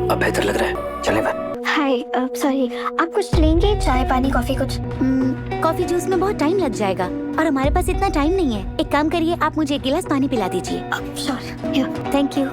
अब बेहतर लग रहा है, चलें बाय। हाय, सॉरी, आप कुछ लेंगे? चाय, पानी, कॉफी कुछ? कॉफी जूस में बहुत टाइम लग जाएगा और हमारे पास इतना टाइम नहीं है। एक काम करिए, आप मुझे 1 गिलास पानी पिला दीजिए। श्योर। Thank you.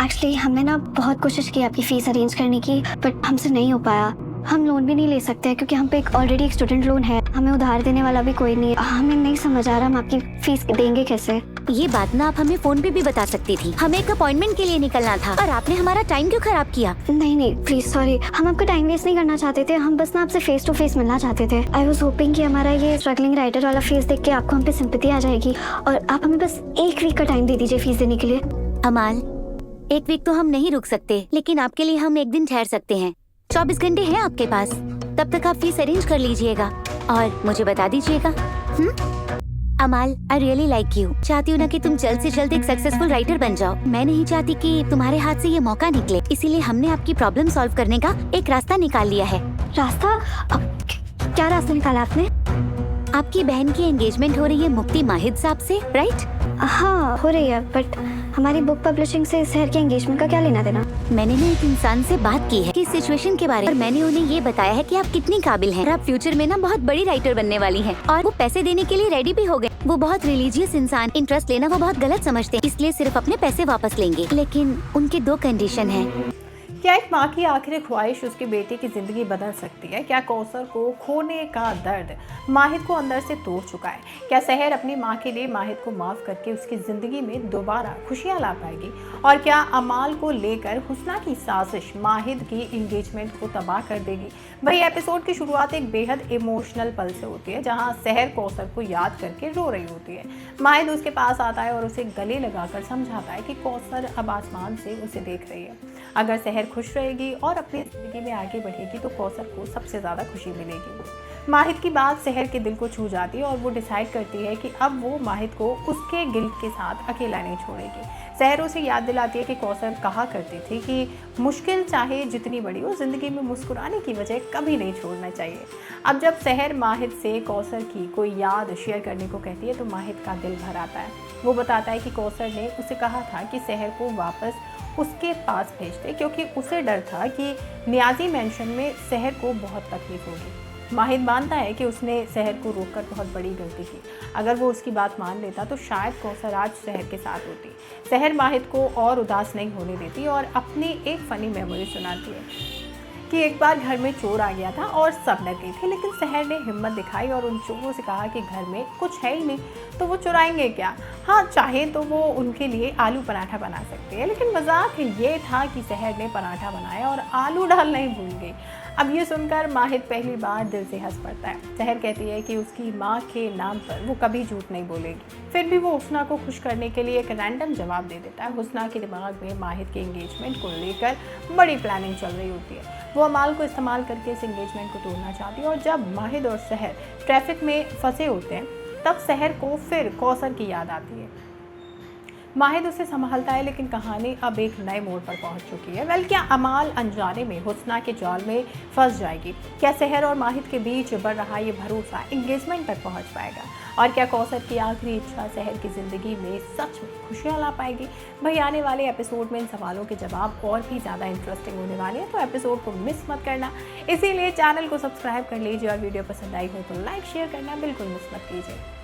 एक्चुअली हमने ना बहुत कोशिश की आपकी फीस अरेंज करने की, बट हमसे नहीं हो पाया। हम लोन भी नहीं ले सकते क्योंकि हम पे ऑलरेडी एक स्टूडेंट लोन है। हमें उधार देने वाला भी कोई नहीं है। हमें नहीं समझ आ रहा हम आपकी फीस देंगे कैसे। ये बात ना आप हमें फोन पे भी बता सकती थी। हमें एक अपॉइंटमेंट के लिए निकलना था और आपने हमारा टाइम क्यों खराब किया? नहीं प्लीज सॉरी, हम आपका टाइम वेस्ट नहीं करना चाहते थे। हम बस ना आपसे फेस टू फेस मिलना चाहते थे। आई वाज होपिंग कि हमारा ये स्ट्रगलिंग राइटर वाला फेस देख के आपको हम पे सिंपैथी आ जाएगी और आप हमें बस 1 वीक का टाइम दे दीजिए फीस देने के लिए। अमाल, 1 वीक तो हम नहीं रुक सकते, लेकिन आपके लिए हम 1 दिन ठहर सकते हैं। 24 घंटे हैं आपके पास, तब तक आप फीस अरेंज कर लीजिएगा और मुझे बता दीजिएगा। अमाल, आई रियली लाइक यू। चाहती हूँ ना कि तुम जल्द से जल्द एक सक्सेसफुल राइटर बन जाओ। मैं नहीं चाहती कि तुम्हारे हाथ से ये मौका निकले, इसीलिए हमने आपकी प्रॉब्लम सॉल्व करने का एक रास्ता निकाल लिया है। रास्ता? क्या रास्ता निकाला आपने? आपकी बहन की एंगेजमेंट हो रही है मुफ्ती माहिद साहब से, राइट? हाँ हो रही है, बट हमारी बुक पब्लिशिंग से शहर के एंगेजमेंट का क्या लेना देना? मैंने ना एक इंसान से बात की है कि इस सिचुएशन के बारे में, और मैंने उन्हें ये बताया है कि आप कितनी काबिल हैं और आप फ्यूचर में ना बहुत बड़ी राइटर बनने वाली हैं और वो पैसे देने के लिए रेडी भी हो गए। वो बहुत रिलीजियस इंसान, इंटरेस्ट लेना वो बहुत गलत समझते हैं, इसलिए सिर्फ अपने पैसे वापस लेंगे। लेकिन उनके 2 कंडीशन हैं। क्या एक माँ की आखिरी ख्वाहिश उसके बेटे की ज़िंदगी बदल सकती है? क्या कौसर को खोने का दर्द माहिद को अंदर से तोड़ चुका है? क्या सहर अपनी माँ के लिए माहिद को माफ़ करके उसकी ज़िंदगी में दोबारा खुशियाँ ला पाएगी? और क्या अमाल को लेकर हुस्ना की साजिश माहिद की इंगेजमेंट को तबाह कर देगी? वही एपिसोड की शुरुआत एक बेहद इमोशनल पल से होती है, जहाँ सहर कौसर को याद करके रो रही होती है। माहिद उसके पास आता है और उसे गले लगाकर समझाता है कि कौसर अब आसमान से उसे देख रही है। अगर सहर खुश रहेगी और अपनी ज़िंदगी में आगे बढ़ेगी तो कौसर को सबसे ज़्यादा खुशी मिलेगी। माहिद की बात सहर के दिल को छू जाती है और वो डिसाइड करती है कि अब वो माहिद को उसके गिल्ट के साथ अकेला नहीं छोड़ेगी। सहर उसे याद दिलाती है कि कौसर कहा करती थी कि मुश्किल चाहे जितनी बड़ी हो, ज़िंदगी में मुस्कुराने की वजह कभी नहीं छोड़ना चाहिए। अब जब सहर माहिद से कौसर की कोई याद शेयर करने को कहती है तो माहिद का दिल भर आता है। वो बताता है कि कौसर ने उसे कहा था कि सहर को वापस उसके पास भेज दे, क्योंकि उसे डर था कि नियाजी मेंशन में सहर को बहुत तकलीफ होगी। माहिद मानता है कि उसने सहर को रोककर बहुत बड़ी गलती की। अगर वो उसकी बात मान लेता तो शायद कौसर आज सहर के साथ होती। सहर माहिद को और उदास नहीं होने देती और अपनी एक फ़नी मेमोरी सुनाती है कि एक बार घर में चोर आ गया था और सब डर गए थे, लेकिन सहर ने हिम्मत दिखाई और उन चोरों से कहा कि घर में कुछ है ही नहीं तो वो चुराएंगे क्या। हाँ, चाहे तो वो उनके लिए आलू पराठा बना सकते हैं। लेकिन मजाक ये था कि सहर ने पराठा बनाया और आलू डालना ही भूल गई। अब ये सुनकर माहिद पहली बार दिल से हंस पड़ता है। सहर कहती है कि उसकी माँ के नाम पर वो कभी झूठ नहीं बोलेगी। फिर भी वो हुस्ना को खुश करने के लिए एक रैंडम जवाब दे देता है। हुस्ना के दिमाग में माहिद के एंगेजमेंट को लेकर बड़ी प्लानिंग चल रही होती है। वो अमाल को इस्तेमाल करके इस एंगेजमेंट को तोड़ना चाहती है और जब माहिद और सहर ट्रैफिक में फंसे होते हैं तब सहर को फिर कौसर की याद आती है। माहिद उसे संभालता है, लेकिन कहानी अब एक नए मोड़ पर पहुंच चुकी है। वेल, क्या अमाल अनजाने में हुस्ना के जाल में फंस जाएगी? क्या सहर और माहिद के बीच बढ़ रहा ये भरोसा एंगेजमेंट तक पहुंच पाएगा? और क्या कौसर की आखिरी इच्छा सहर की ज़िंदगी में सच में खुशियां ला पाएगी? वही आने वाले एपिसोड में इन सवालों के जवाब और भी ज़्यादा इंटरेस्टिंग होने वाले हैं, तो एपिसोड को मिस मत करना। इसीलिए चैनल को सब्सक्राइब कर लीजिए और वीडियो पसंद आई हो तो लाइक शेयर करना बिल्कुल मिस मत कीजिए।